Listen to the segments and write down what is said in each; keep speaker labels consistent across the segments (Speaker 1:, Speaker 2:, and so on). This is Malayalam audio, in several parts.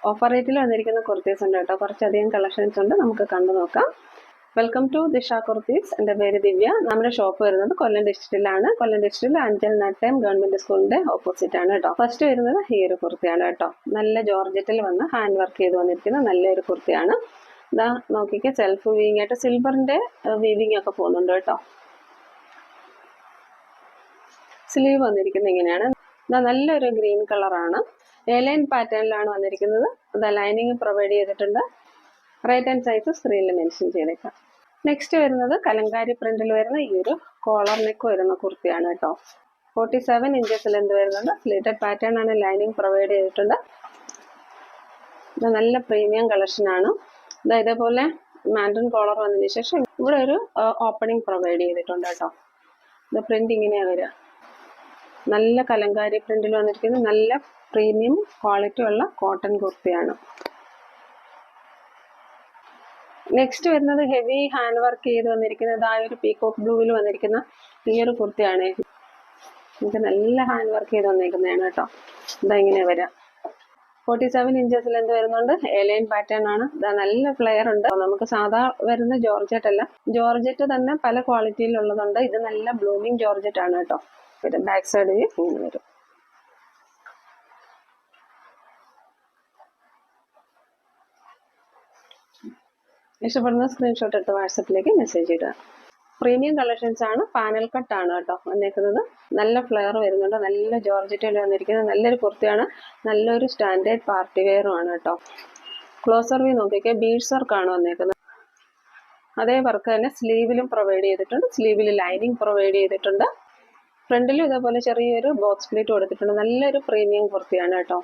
Speaker 1: ഓഫർ റേറ്റിൽ വന്നിരിക്കുന്ന കുർത്തീസ് ഉണ്ട് കേട്ടോ. കുറച്ചധികം കളക്ഷൻസ് ഉണ്ട്, നമുക്ക് കണ്ടു നോക്കാം. Welcome to Disha Kurtis. എൻ്റെ പേര് ദിവ്യ. നമ്മുടെ ഷോപ്പ് വരുന്നത് കൊല്ലം ഡിസ്ട്രിക്റ്റിലാണ്. കൊല്ലം ഡിസ്ട്രിക്റ്റിൽ അഞ്ചൽ നട്ടയം ഗവൺമെന്റ് സ്കൂളിന്റെ ഓപ്പോസിറ്റ് ആണ് കേട്ടോ. ഫസ്റ്റ് വരുന്നത് ഈ ഒരു കുർത്തിയാണ് കേട്ടോ. നല്ല ജോർജറ്റിൽ വന്ന് ഹാൻഡ് വർക്ക് ചെയ്ത് വന്നിരിക്കുന്ന നല്ലൊരു കുർത്തിയാണ്. ഇതാ നോക്കിക്കെ, സെൽഫ് വീവിങ് ആയിട്ട് സിൽവറിന്റെ വീവിങ് ഒക്കെ പോകുന്നുണ്ട് കേട്ടോ. സ്ലീവ് വന്നിരിക്കുന്നത് ഇങ്ങനെയാണ്. ഇതാ നല്ലൊരു ഗ്രീൻ കളറാണ്. എലൈൻ പാറ്റേണിലാണ് വന്നിരിക്കുന്നത്. ഇതാ ലൈനിങ് പ്രൊവൈഡ് ചെയ്തിട്ടുണ്ട്. റൈറ്റ് ആൻഡ് സൈസ് സ്ക്രീനിൽ മെൻഷൻ ചെയ്തേക്കാം. നെക്സ്റ്റ് വരുന്നത് കലങ്കാരി പ്രിന്റിൽ വരുന്ന ഈ ഒരു കോളർ നെക്ക് വരുന്ന കുർത്തിയാണ് കേട്ടോ. 47 ഇഞ്ചസ് ലെന്ത് വരുന്നുണ്ട്. സ്ലീറ്റഡ് പാറ്റേൺ ആണ്. ലൈനിങ് പ്രൊവൈഡ് ചെയ്തിട്ടുണ്ട്. ഇത് നല്ല പ്രീമിയം കളക്ഷൻ ആണ്. ഇതേപോലെ മാൻഡൻ കോളർ വന്നതിന് ശേഷം ഇവിടെ ഒരു ഓപ്പണിംഗ് പ്രൊവൈഡ് ചെയ്തിട്ടുണ്ട് കേട്ടോ. ഇത് പ്രിന്റ് ഇങ്ങനെയാണ് വരിക. നല്ല കലങ്കാരി പ്രിന്റിൽ വന്നിരിക്കുന്നത് നല്ല പ്രീമിയം ക്വാളിറ്റി ഉള്ള കോട്ടൺ കുർത്തിയാണ്. നെക്സ്റ്റ് വരുന്നത് ഹെവി ഹാൻഡ് വർക്ക് ചെയ്ത് വന്നിരിക്കുന്നത് ആ ഒരു പീകോക്ക് ബ്ലൂവിൽ വന്നിരിക്കുന്ന ഈ ഒരു കുർത്തിയാണ്. ഇത് നല്ല ഹാൻഡ് വർക്ക് ചെയ്ത് വന്നിരിക്കുന്നതാണ് കേട്ടോ. ഇതാ ഇങ്ങനെ വരാം. 47 ഇഞ്ചസിൽ എന്ത് വരുന്നുണ്ട്. എലൈൻ പാറ്റേൺ ആണ്. ഇതാ നല്ല ഫ്ലെയർ ഉണ്ട്. നമുക്ക് സാധാ വരുന്ന ജോർജറ്റ് അല്ല, ജോർജറ്റ് തന്നെ പല ക്വാളിറ്റിയിലുള്ളതുണ്ട്. ഇത് നല്ല ബ്ലൂമിങ് ജോർജറ്റ് ആണ് കേട്ടോ. ബാക്ക് സൈഡ് ഇങ്ങനെ വരും. ഇഷ്ടപ്പെടുന്ന സ്ക്രീൻഷോട്ട് എടുത്ത് വാട്സപ്പിലേക്ക് മെസ്സേജ് ഇടുക. പ്രീമിയം കളക്ഷൻസ് ആണ്. പാനൽ കട്ട് ആണ് കേട്ടോ വന്നേക്കുന്നത്. നല്ല ഫ്ലെയർ വരുന്നുണ്ട്. നല്ല ജോർജറ്റിൽ വന്നിരിക്കുന്നത് നല്ലൊരു കുർത്തിയാണ്. നല്ലൊരു സ്റ്റാൻഡേർഡ് പാർട്ടി വെയറും ആണ് കേട്ടോ. ക്ലോസർ വ്യൂ നോക്കിയൊക്കെ ബീഡ്സ് വർക്കാണ് വന്നേക്കുന്നത്. അതേ വർക്ക് തന്നെ സ്ലീവിലും പ്രൊവൈഡ് ചെയ്തിട്ടുണ്ട്. സ്ലീവിൽ ലൈനിങ് പ്രൊവൈഡ് ചെയ്തിട്ടുണ്ട്. ഫ്രണ്ടിലും ഇതേപോലെ ചെറിയൊരു ബോക്സ് പ്ലേറ്റ് കൊടുത്തിട്ടുണ്ട്. നല്ലൊരു പ്രീമിയം കുർത്തിയാണ് കേട്ടോ.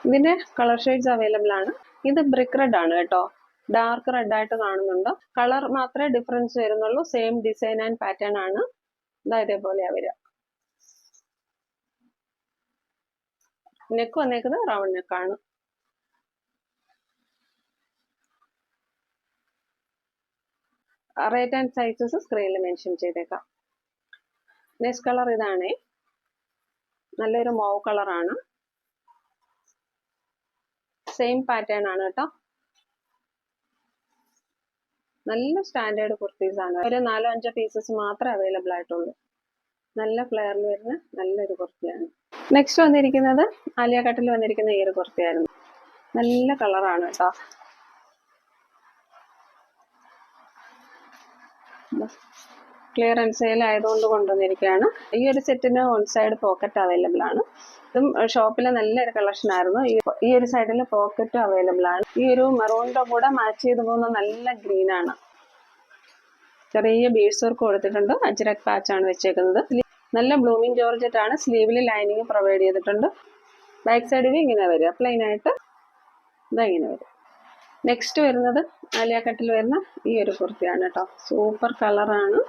Speaker 1: ഇതിന്റെ കളർ ഷെയ്ഡ്സ് അവൈലബിൾ ആണ്. ഇത് ബ്രിക്ക് റെഡ് ആണ് കേട്ടോ. ഡാർക്ക് റെഡ് ആയിട്ട് കാണുന്നുണ്ട്. കളർ മാത്രമേ ഡിഫറൻസ് വരുന്നുള്ളൂ. സെയിം ഡിസൈൻ ആൻഡ് പാറ്റേൺ ആണ്. ഇതേപോലെയാ വരിക. നെക്ക് വന്നേക്കുന്നത് റൗണ്ട് നെക്കാണ്. റേറ്റ് ആൻഡ് സൈസസ് സ്ക്രീനിൽ മെൻഷൻ ചെയ്തേക്കാം. നെക്സ്റ്റ് കളർ ഇതാണ്. നല്ലൊരു മോവ് കളറാണ്. സെയിം പാറ്റേൺ ആണ് കേട്ടോ. നല്ല സ്റ്റാൻഡേർഡ് കുർത്തീസ് ആണ്. ഒരു 4-5 പീസസ് മാത്രമേ അവൈലബിൾ ആയിട്ടുള്ളൂ. നല്ല ഫ്ലെയറിൽ വരുന്ന നല്ലൊരു കുർത്തിയാണ്. നെക്സ്റ്റ് വന്നിരിക്കുന്നത് ആലിയ കട്ടിൽ വന്നിരിക്കുന്ന ഈ ഒരു കുർത്തിയായിരുന്നു. നല്ല കളറാണ് കേട്ടോ. ക്ലിയറൻസ് സെയിൽ ആയതുകൊണ്ട് കൊണ്ടുവന്നിരിക്കുകയാണ്. ഈ ഒരു സെറ്റിന് വൺ സൈഡ് പോക്കറ്റ് അവൈലബിൾ ആണ്. ഇതും ഷോപ്പിലെ നല്ലൊരു കളക്ഷൻ ആയിരുന്നു. ഈ ഒരു സൈഡിൽ പോക്കറ്റ് അവൈലബിൾ ആണ്. ഈ ഒരു മെറൂണിന്റെ കൂടെ മാച്ച് ചെയ്ത് പോകുന്ന നല്ല ഗ്രീൻ ആണ്. ചെറിയ ബീഡ്സ് വർക്ക് കൊടുത്തിട്ടുണ്ട്. അജ്രക് പാച്ച് ആണ് വെച്ചേക്കുന്നത്. നല്ല ബ്ലൂമിങ് ജോർജറ്റ് ആണ്. സ്ലീവിൽ ലൈനിങ് പ്രൊവൈഡ് ചെയ്തിട്ടുണ്ട്. ബാക്ക് സൈഡിൽ ഇങ്ങനെ വരിക. പ്ലെയിൻ ആയിട്ട് ഇതാ ഇങ്ങനെ വരും. നെക്സ്റ്റ് വരുന്നത് ആലിയ കട്ടിൽ വരുന്ന ഈ ഒരു കുർത്തിയാണ് കേട്ടോ. സൂപ്പർ കളറാണ്.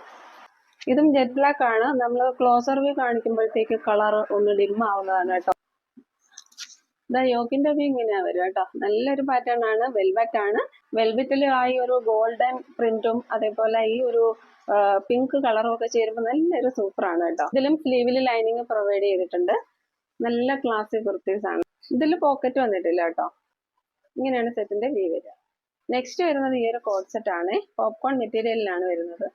Speaker 1: ഇതും ജെറ്റ് ബ്ലാക്ക് ആണ്. നമ്മൾ ക്ലോസർ വ്യൂ കാണിക്കുമ്പോഴത്തേക്ക് കളർ ഒന്ന് ഡിം ആവുന്നതാണ് കേട്ടോ. ഇതാ യോക്കിന്റെ വ്യൂ ഇങ്ങനെയാ വരും കേട്ടോ. നല്ലൊരു പാറ്റേൺ ആണ്. വെൽവെറ്റ് ആണ്. വെൽവെറ്റിൽ ആ ഒരു ഗോൾഡൻ പ്രിന്റും അതേപോലെ ഈ ഒരു പിങ്ക് കളറും ഒക്കെ ചേരുമ്പോൾ നല്ലൊരു സൂപ്പറാണ് കേട്ടോ. ഇതിലും സ്ലീവിൽ ലൈനിങ് പ്രൊവൈഡ് ചെയ്തിട്ടുണ്ട്. നല്ല ക്ലാസിക് കുർത്തീസ് ആണ്. ഇതിൽ പോക്കറ്റ് വന്നിട്ടില്ല കേട്ടോ. ഇങ്ങനെയാണ് സെറ്റിന്റെ വ്യൂ വരിക. നെക്സ്റ്റ് വരുന്നത് ഈ ഒരു കോഡ് സെറ്റ് ആണ്. പോപ്കോൺ മെറ്റീരിയലിലാണ് വരുന്നത്.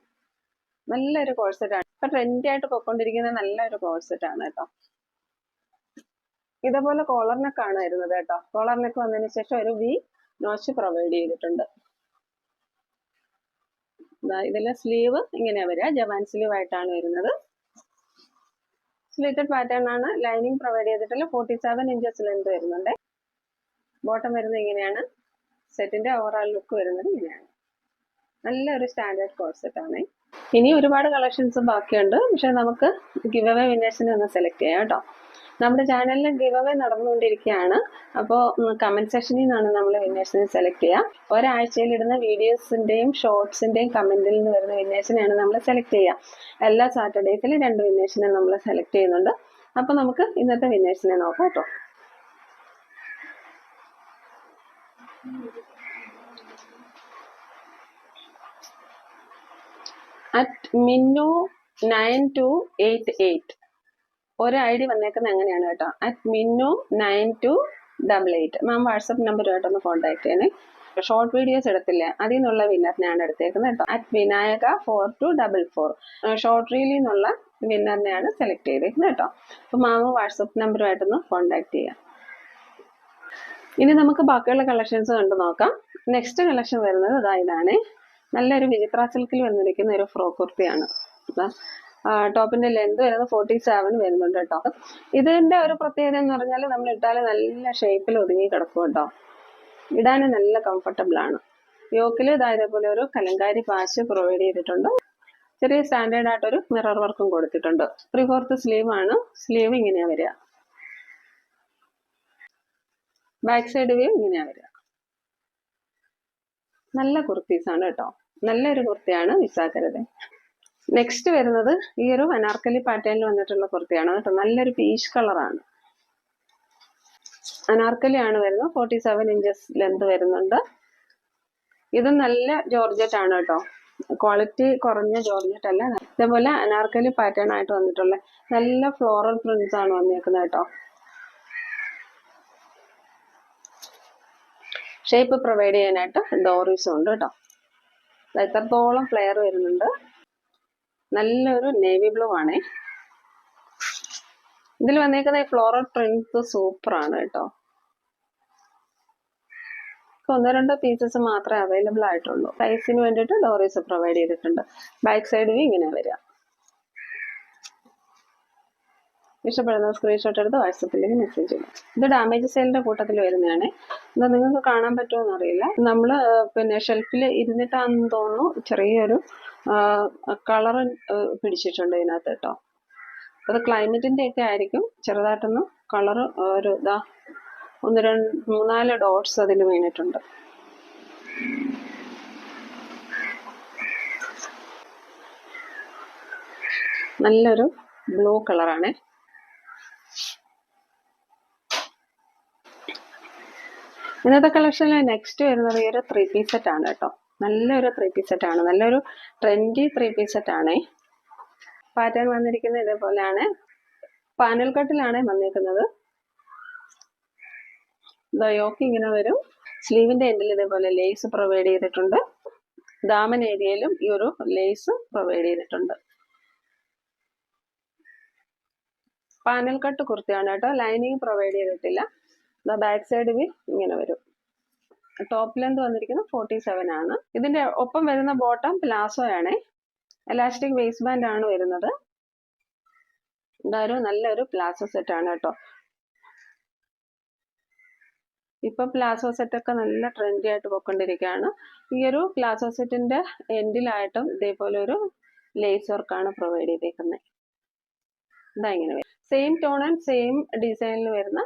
Speaker 1: നല്ലൊരു കോഡ് സെറ്റ് ആണ്. ഇപ്പൊ ട്രെൻഡി ആയിട്ട് പൊയ്ക്കൊണ്ടിരിക്കുന്ന നല്ലൊരു കോഡ് സെറ്റ് ആണ് കേട്ടോ. ഇതേപോലെ കോളർ നെക്ക് ആണ് വരുന്നത് കേട്ടോ. കോളർ നെക്ക് വന്നതിന് ശേഷം ഒരു വി നോച്ച് പ്രൊവൈഡ് ചെയ്തിട്ടുണ്ട്. ഇതിലെ സ്ലീവ് ഇങ്ങനെയാ വരിക. ജവാൻ സ്ലീവ് ആയിട്ടാണ് വരുന്നത്. സ്ലിറ്റഡ് പാറ്റേൺ ആണ്. ലൈനിങ് പ്രൊവൈഡ് ചെയ്തിട്ടുള്ള 47 ഇഞ്ചസ് ലെന്ത് വരുന്നുണ്ട്. ബോട്ടം വരുന്നത് ഇങ്ങനെയാണ്. സെറ്റിന്റെ ഓവറോൾ ലുക്ക് വരുന്നത് ഇങ്ങനെയാണ്. നല്ലൊരു സ്റ്റാൻഡേർഡ് കോഡ് സെറ്റ് ആണ്. ഇനി ഒരുപാട് കളക്ഷൻസ് ബാക്കിയുണ്ട്. പക്ഷെ നമുക്ക് ഗിവ് അവേ വിന്നേഴ്സിനെ ഒന്ന് സെലക്ട് ചെയ്യാം കേട്ടോ. നമ്മുടെ ചാനലിൽ ഗിവ് അവേ നടന്നുകൊണ്ടിരിക്കുകയാണ്. അപ്പോൾ കമന്റ് സെക്ഷനിൽ നിന്നാണ് നമ്മൾ വിന്നേഴ്സിനെ സെലക്ട് ചെയ്യുക. ഒരാഴ്ചയിൽ ഇടുന്ന വീഡിയോസിന്റെയും ഷോർട്സിന്റെയും കമന്റിൽ നിന്ന് വരുന്ന വിന്നേഴ്സിനെയാണ് നമ്മൾ സെലക്ട് ചെയ്യുക. എല്ലാ സാറ്റർഡേസിലും 2 വിന്നേഴ്സിനെ നമ്മൾ സെലക്ട് ചെയ്യുന്നുണ്ട്. അപ്പൊ നമുക്ക് ഇന്നത്തെ വിന്നേഴ്സിനെ നോക്കാം കേട്ടോ. @minnu 9288 ഒരു ഐ ഡി വന്നേക്കുന്നത് എങ്ങനെയാണ് കേട്ടോ. @minnu 9288 88. മാം വാട്സപ്പ് നമ്പറുമായിട്ടൊന്ന് കോൺടാക്ട് ചെയ്യണേ. ഷോർട്ട് വീഡിയോസ് എടുത്തില്ലേ, അതിൽ നിന്നുള്ള വിന്നറിനെയാണ് എടുത്തേക്കുന്നത് കേട്ടോ. @Vinayaka 4244 ഷോർട്ട് റീലിൽ നിന്നുള്ള വിന്നറിനെയാണ് സെലക്ട് ചെയ്തേക്കുന്നത് കേട്ടോ. അപ്പോൾ മാം വാട്സപ്പ് നമ്പറുമായിട്ടൊന്ന് കോൺടാക്ട് ചെയ്യാം. ഇനി നമുക്ക് ബാക്കിയുള്ള കളക്ഷൻസ് കണ്ടു നോക്കാം. നെക്സ്റ്റ് കളക്ഷൻ വരുന്നത് ഇതാണ്. നല്ലൊരു വിചിത്ര സിൽക്കിൽ വന്നിരിക്കുന്ന ഒരു ഫ്രോക്ക് കുർത്തിയാണ്. ടോപ്പിന്റെ ലെന്ത് വരുന്നത് 47 വരുന്നുണ്ട് കേട്ടോ. ഇതിന്റെ ഒരു പ്രത്യേകത എന്ന് പറഞ്ഞാൽ നമ്മൾ ഇട്ടാൽ നല്ല ഷേപ്പിൽ ഒതുങ്ങി കിടക്കും കേട്ടോ. ഇടാൻ നല്ല കംഫർട്ടബിൾ ആണ്. യോക്കിൽ ഇതേപോലെ ഒരു കലങ്കാരി പാച്ച് പ്രൊവൈഡ് ചെയ്തിട്ടുണ്ട്. ചെറിയ സ്റ്റാൻഡേർഡ് ആയിട്ടൊരു മിറർ വർക്കും കൊടുത്തിട്ടുണ്ട്. 3/4 സ്ലീവ് ആണ്. സ്ലീവ് ഇങ്ങനെയാ വരിക. ബാക്ക് സൈഡ് വ്യൂ ഇങ്ങനെയാ വരിക. നല്ല കുർത്തീസ് ആണ് കേട്ടോ. നല്ലൊരു കുർത്തിയാണ്, മിസ്സാക്കരുത്. നെക്സ്റ്റ് വരുന്നത് ഈ ഒരു അനാർക്കലി പാറ്റേണിൽ വന്നിട്ടുള്ള കുർത്തിയാണ് കേട്ടോ. നല്ലൊരു പീച്ച് കളറാണ്. അനാർക്കലി ആണ് വരുന്നത്. 47 ഇഞ്ചസ് ലെന്ത് വരുന്നുണ്ട്. ഇത് നല്ല ജോർജറ്റ് ആണ് കേട്ടോ. ക്വാളിറ്റി കുറഞ്ഞ ജോർജറ്റ് അല്ല. ഇതേപോലെ അനാർക്കലി പാറ്റേൺ ആയിട്ട് വന്നിട്ടുള്ള നല്ല ഫ്ലോറൽ പ്രിന്റ്സ് ആണ് വന്നേക്കുന്നത് കേട്ടോ. ഷേപ്പ് പ്രൊവൈഡ് ചെയ്യാനായിട്ട് ഡോറീസും ഉണ്ട് കേട്ടോ. എത്രത്തോളം ഫ്ലെയർ വരുന്നുണ്ട്. നല്ലൊരു നേവി ബ്ലൂ ആണേ. ഇതിൽ വന്നേക്കുന്ന ഈ ഫ്ലോറൽ പ്രിന്റ്സ് സൂപ്പർ ആണ് കേട്ടോ. 1-2 പീസസ് മാത്രമേ അവൈലബിൾ ആയിട്ടുള്ളൂ. സൈസിന് വേണ്ടിയിട്ട് ഡോറീസ് പ്രൊവൈഡ് ചെയ്തിട്ടുണ്ട്. ബാക്ക് സൈഡ് വ്യൂ ഇങ്ങനെ വരിക. ഇഷ്ടപ്പെടുന്ന സ്ക്രീൻഷോട്ട് എടുത്ത് വാട്സപ്പിലേക്ക് മെസ്സേജ് ചെയ്യും. ഇത് ഡാമേജ് സെയിലിന്റെ കൂട്ടത്തിൽ വരുന്നതാണ്. എന്താ നിങ്ങൾക്ക് കാണാൻ പറ്റുമോ എന്നറിയില്ല. നമ്മൾ പിന്നെ ഷെൽഫിൽ ഇരുന്നിട്ടാണെന്ന് തോന്നുന്നു ചെറിയൊരു കളർ പിടിച്ചിട്ടുണ്ട് ഇതിനകത്ത് കേട്ടോ. അത് ക്ലൈമറ്റിന്റെ ഒക്കെ ആയിരിക്കും. ചെറുതായിട്ടൊന്ന് കളർ ഒരു 1-2-3-4 ഡോട്ട്സ് അതിൽ വീണിട്ടുണ്ട്. നല്ലൊരു ബ്ലൂ കളറാണ്. ഇന്നത്തെ കളക്ഷനിൽ നെക്സ്റ്റ് വരുന്നത് ഈ ഒരു 3 പീസ് സെറ്റ് ആണ് കേട്ടോ. നല്ലൊരു 3 പീസ് സെറ്റ് ആണ്. നല്ലൊരു ട്രെൻഡി 3 പീസ് സെറ്റ് ആണ്. പാറ്റേൺ വന്നിരിക്കുന്നത് ഇതേപോലെയാണ്. പാനൽ കട്ടിലാണ് വന്നിരിക്കുന്നത്. യോക്ക് ഇങ്ങനെ വരും. സ്ലീവിന്റെ എൻഡിൽ ഇതേപോലെ ലേസ് പ്രൊവൈഡ് ചെയ്തിട്ടുണ്ട്. ദാമൻ ഏരിയയിലും ഈ ഒരു ലേസ് പ്രൊവൈഡ് ചെയ്തിട്ടുണ്ട്. പാനൽ കട്ട് കുർത്തിയാണ് കേട്ടോ. ലൈനിങ് പ്രൊവൈഡ് ചെയ്തിട്ടില്ല. ബാക്ക് സൈഡ് വി ഇങ്ങനെ വരും. ടോപ്പ് ലെന്ത് വന്നിരിക്കുന്നത് 47 ആണ്. ഇതിന്റെ ഒപ്പം വരുന്ന ബോട്ടം പ്ലാസോ ആണ്. എലാസ്റ്റിക് വേസ്റ്റ് ബാൻഡ് ആണ് വരുന്നത്. ഇതൊരു നല്ലൊരു പ്ലാസോ സെറ്റ് ആണ് കേട്ടോ. ഇപ്പൊ പ്ലാസോ സെറ്റ് ഒക്കെ നല്ല ട്രെൻഡി ആയിട്ട് പോയിക്കൊണ്ടിരിക്കുകയാണ്. ഈ ഒരു പ്ലാസോ സെറ്റിന്റെ എൻഡിലായിട്ടും ഇതേപോലെ ഒരു ലേസ് വർക്കാണ് പ്രൊവൈഡ് ചെയ്തേക്കുന്നത്. ഇതാ ഇങ്ങനെ വരും. സെയിം ടോൺ ആൻഡ് സെയിം ഡിസൈനിൽ വരുന്ന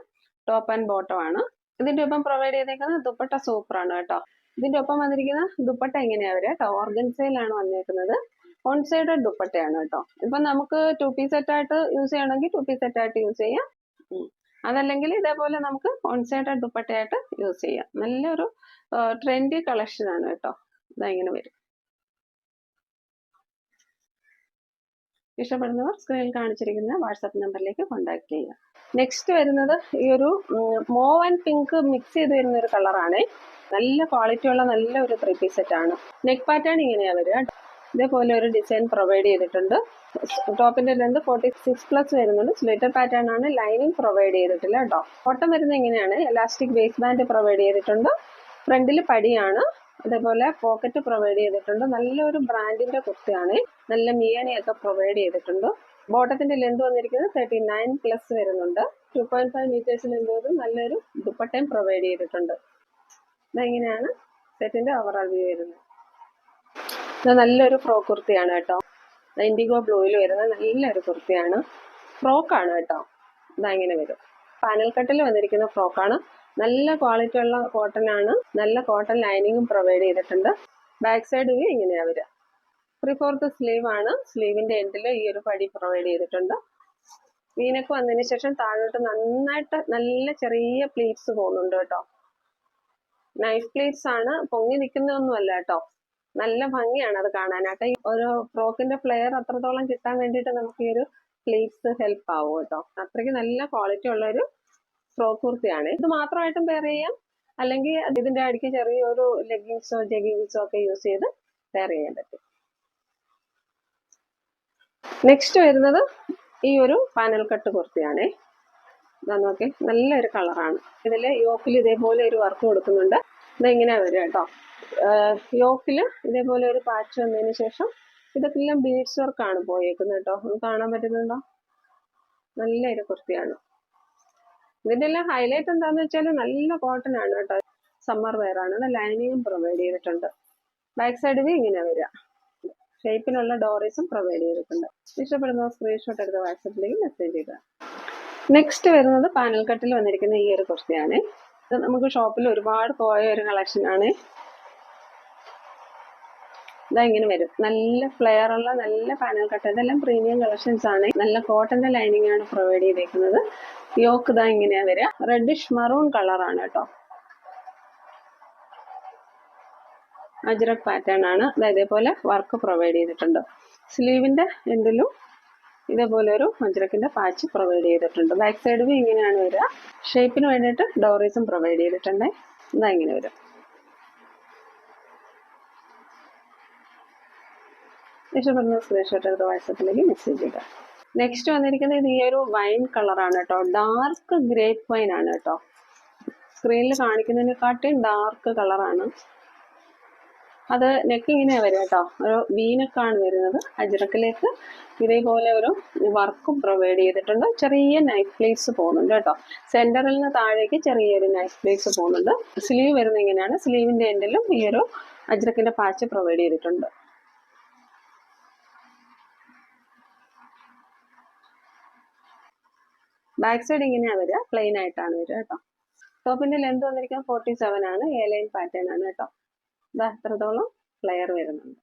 Speaker 1: ടോപ്പ് ആൻഡ് ബോട്ടം ആണ്. ഇതിന്റെ ഒപ്പം പ്രൊവൈഡ് ചെയ്തേക്കുന്ന ദുപ്പട്ട സൂപ്പർ ആണ് കേട്ടോ. ഇതിന്റെ ഒപ്പം വന്നിരിക്കുന്ന ദുപ്പട്ട ഇങ്ങനെയാ വരിക കേട്ടോ. ഓർഗൻസയിലാണ് വന്നേക്കുന്നത്. വൺ സൈഡ് ദുപ്പട്ടയാണ് കേട്ടോ. ഇപ്പൊ നമുക്ക് 2 പീസ് സെറ്റ് ആയിട്ട് യൂസ് ചെയ്യണമെങ്കിൽ 2 പീസ് സെറ്റ് ആയിട്ട് യൂസ് ചെയ്യാം. അതല്ലെങ്കിൽ ഇതേപോലെ നമുക്ക് വൺ സൈഡ് ദുപ്പട്ടയായിട്ട് യൂസ് ചെയ്യാം. നല്ലൊരു ട്രെൻഡി കളക്ഷൻ ആണ് കേട്ടോ. ഇതാ ഇങ്ങനെ വരും. ഇഷ്ടപ്പെടുന്നവർ സ്ക്രീനിൽ കാണിച്ചിരിക്കുന്ന വാട്സാപ്പ് നമ്പറിലേക്ക് കോൺടാക്ട് ചെയ്യുക. നെക്സ്റ്റ് വരുന്നത് ഈ ഒരു മോവ് ആൻഡ് പിങ്ക് മിക്സ് ചെയ്ത് വരുന്ന ഒരു കളറാണ്. നല്ല ക്വാളിറ്റി ഉള്ള നല്ല ഒരു 3 പീസ് സെറ്റ് ആണ്. നെക്ക് പാറ്റേൺ ഇങ്ങനെയാ വരിക. ഇതേപോലെ ഒരു ഡിസൈൻ പ്രൊവൈഡ് ചെയ്തിട്ടുണ്ട്. ടോപ്പിന്റെ ലെന്ത് 46+ വരുന്നുണ്ട്. സ്ലിറ്റർ പാറ്റേൺ ആണ്. ലൈനിങ് പ്രൊവൈഡ് ചെയ്തിട്ടില്ല കേട്ടോ. ബോട്ടം വരുന്നത് ഇങ്ങനെയാണ്. എലാസ്റ്റിക് വേസ്റ്റ് ബാൻഡ് പ്രൊവൈഡ് ചെയ്തിട്ടുണ്ട്. ഫ്രണ്ടിൽ പടിയാണ്. അതേപോലെ പോക്കറ്റ് പ്രൊവൈഡ് ചെയ്തിട്ടുണ്ട്. നല്ലൊരു ബ്രാൻഡിന്റെ കുർത്തിയാണ്. നല്ല മിയാണിയൊക്കെ പ്രൊവൈഡ് ചെയ്തിട്ടുണ്ട്. ബോട്ടത്തിന്റെ ലെന്ത് വന്നിരിക്കുന്നത് 39+ വരുന്നുണ്ട്. 2.5 മീറ്റേഴ്സ് ലെന്ത് വരും. നല്ലൊരു ദുപ്പട്ടയും പ്രൊവൈഡ് ചെയ്തിട്ടുണ്ട്. ഇതെങ്ങനെയാണ് സെറ്റിന്റെ ഓവറോൾ വ്യൂ വരുന്നത്. ഇത് നല്ലൊരു ഫ്രോക്ക് കുർത്തിയാണ് കേട്ടോ. ഇൻഡിഗോ ബ്ലൂയിൽ വരുന്ന നല്ലൊരു കുർത്തിയാണ്. ഫ്രോക്കാണ് കേട്ടോ. ഇതങ്ങനെ വരും. പാനൽ കട്ടിൽ വന്നിരിക്കുന്ന ഫ്രോക്കാണ്. നല്ല ക്വാളിറ്റി ഉള്ള കോട്ടൺ ആണ്. നല്ല കോട്ടൺ ലൈനിങ്ങും പ്രൊവൈഡ് ചെയ്തിട്ടുണ്ട്. ബാക്ക് സൈഡ് വ്യൂ ഇങ്ങനെയാ വരിക. 3/4 സ്ലീവ് ആണ്. സ്ലീവിന്റെ എൻഡിൽ ഈ ഒരു പടി പ്രൊവൈഡ് ചെയ്തിട്ടുണ്ട്. വീനക്ക് വന്നതിന് ശേഷം താഴോട്ട് നന്നായിട്ട് നല്ല ചെറിയ പ്ലീറ്റ്സ് പോകുന്നുണ്ട് കേട്ടോ. നൈഫ് പ്ലീറ്റ്സ് ആണ്. പൊങ്ങി നിൽക്കുന്നതൊന്നുമല്ല കേട്ടോ. നല്ല ഭംഗിയാണ് അത് കാണാനായിട്ട്. ഒരു ഫ്രോക്കിന്റെ ഫ്ലെയർ അത്രത്തോളം കിട്ടാൻ വേണ്ടിയിട്ട് നമുക്ക് ഈ ഒരു പ്ലീറ്റ്സ് ഹെൽപ്പ് ആവും കേട്ടോ. അത്രയ്ക്ക് നല്ല ക്വാളിറ്റി ഉള്ളൊരു ഫ്രോക്ക് കുർത്തിയാണ്. ഇത് മാത്രമായിട്ടും പെയർ ചെയ്യാം, അല്ലെങ്കിൽ ഇതിന്റെ അടിക്ക് ചെറിയൊരു ലെഗിങ്സോ ജഗിങ്സോ ഒക്കെ യൂസ് ചെയ്ത് പെയർ ചെയ്യാൻ പറ്റും. നെക്സ്റ്റ് വരുന്നത് ഈ ഒരു പാനൽ കട്ട് കുർത്തിയാണ്. ഇതാ നോക്കി, നല്ലൊരു കളറാണ്. ഇതിൽ യോക്കിൽ ഇതേപോലെ ഒരു വർക്ക് കൊടുക്കുന്നുണ്ട്. ഇതെങ്ങനെ വരും കേട്ടോ. യോക്കിൽ ഇതേപോലെ ഒരു പാച്ച് വന്നതിന് ശേഷം ഇതൊക്കെല്ലാം ബീഡ്സ് വർക്കാണ് പോയേക്കുന്നത് കേട്ടോ. ഒന്ന് കാണാൻ പറ്റുന്നുണ്ടോ? നല്ലൊരു കുർത്തിയാണ്. ഇതിന്റെ എല്ലാം ഹൈലൈറ്റ് എന്താന്ന് വെച്ചാൽ നല്ല കോട്ടൺ ആണ് കേട്ടോ. സമ്മർ വെയർ ആണ്. ലൈനിങ്ങും പ്രൊവൈഡ് ചെയ്തിട്ടുണ്ട്. ബാക്ക് സൈഡിൽ ഇങ്ങനെ വരിക. ഷേപ്പിലുള്ള ഡോറീസും പ്രൊവൈഡ് ചെയ്തിട്ടുണ്ട്. ഇഷ്ടപ്പെടുന്ന സ്ക്രീൻഷോട്ട് എടുത്ത് വാട്സപ്പിലേക്ക് മെസ്സേജ് ചെയ്യുക. നെക്സ്റ്റ് വരുന്നത് പാനൽ കട്ടിൽ വന്നിരിക്കുന്ന ഈ ഒരു കുർത്തിയാണ്. ഇത് നമുക്ക് ഷോപ്പിൽ ഒരുപാട് പോയ ഒരു കളക്ഷൻ ആണ്. ഇതാ ഇങ്ങനെ വരും. നല്ല ഫ്ലെയർ ഉള്ള നല്ല പാനൽ കട്ട്. ഇതെല്ലാം പ്രീമിയം കളക്ഷൻസ് ആണ്. നല്ല കോട്ടന്റെ ലൈനിങ് ആണ് പ്രൊവൈഡ് ചെയ്തേക്കുന്നത്. യോക്ക് ഇതാ ഇങ്ങനെയാ വരിക. റെഡിഷ് മറൂൺ കളറാണ് കേട്ടോ. അജ്രക് പാറ്റേൺ ആണ്. ഇതേപോലെ വർക്ക് പ്രൊവൈഡ് ചെയ്തിട്ടുണ്ട്. സ്ലീവിന്റെ എൻഡിലും ഇതേപോലെ ഒരു അജ്രക്കിന്റെ പാച്ച് പ്രൊവൈഡ് ചെയ്തിട്ടുണ്ട്. ബാക്ക് സൈഡിലും ഇങ്ങനെയാണ് വരിക. ഷേപ്പിന് വേണ്ടിയിട്ട് ഡോറീസും പ്രൊവൈഡ് ചെയ്തിട്ടുണ്ട്. ഇതാ ഇങ്ങനെ വരും. ഇഷ്ടപ്പെടുന്ന സ്ക്രീൻഷോട്ട് എടുത്ത് വാട്സപ്പിലേക്ക് മെസ്സേജ് ചെയ്യുക. നെക്സ്റ്റ് വന്നിരിക്കുന്നത് ഈ ഒരു വൈൻ കളറാണ് കേട്ടോ. ഡാർക്ക് ഗ്രേപ്പ് വൈൻ ആണ് കേട്ടോ. സ്ക്രീനിൽ കാണിക്കുന്നതിനെക്കാട്ടിയും ഡാർക്ക് കളറാണ്. അത് നെക്ക് ഇങ്ങനെയാ വരും കേട്ടോ. ഒരു വീനക്കാണ് വരുന്നത്. അജ്രക്കിലേക്ക് ഇതേപോലെ ഒരു വർക്കും പ്രൊവൈഡ് ചെയ്തിട്ടുണ്ട്. ചെറിയ നൈഫ് പ്ലേസ് പോകുന്നുണ്ട് കേട്ടോ. സെന്ററിൽ നിന്ന് താഴേക്ക് ചെറിയൊരു നൈഫ് പ്ലേസ് പോകുന്നുണ്ട്. സ്ലീവ് വരുന്നത് ഇങ്ങനെയാണ്. സ്ലീവിന്റെ എൻഡിലും ഈ ഒരു അജ്രക്കിന്റെ പാച്ച് പ്രൊവൈഡ് ചെയ്തിട്ടുണ്ട്. ബാക്ക് സൈഡ് ഇങ്ങനെയാണ് വരിക. പ്ലെയിൻ ആയിട്ടാണ് വരിക കേട്ടോ. ടോപ്പിന്റെ ലെന്ത് വന്നിരിക്കുന്നത് 47 ആണ്. എ ലൈൻ പാറ്റേൺ ആണ് കേട്ടോ. ഇതാ എത്രത്തോളം ഫ്ലെയർ വരുന്നുണ്ട്.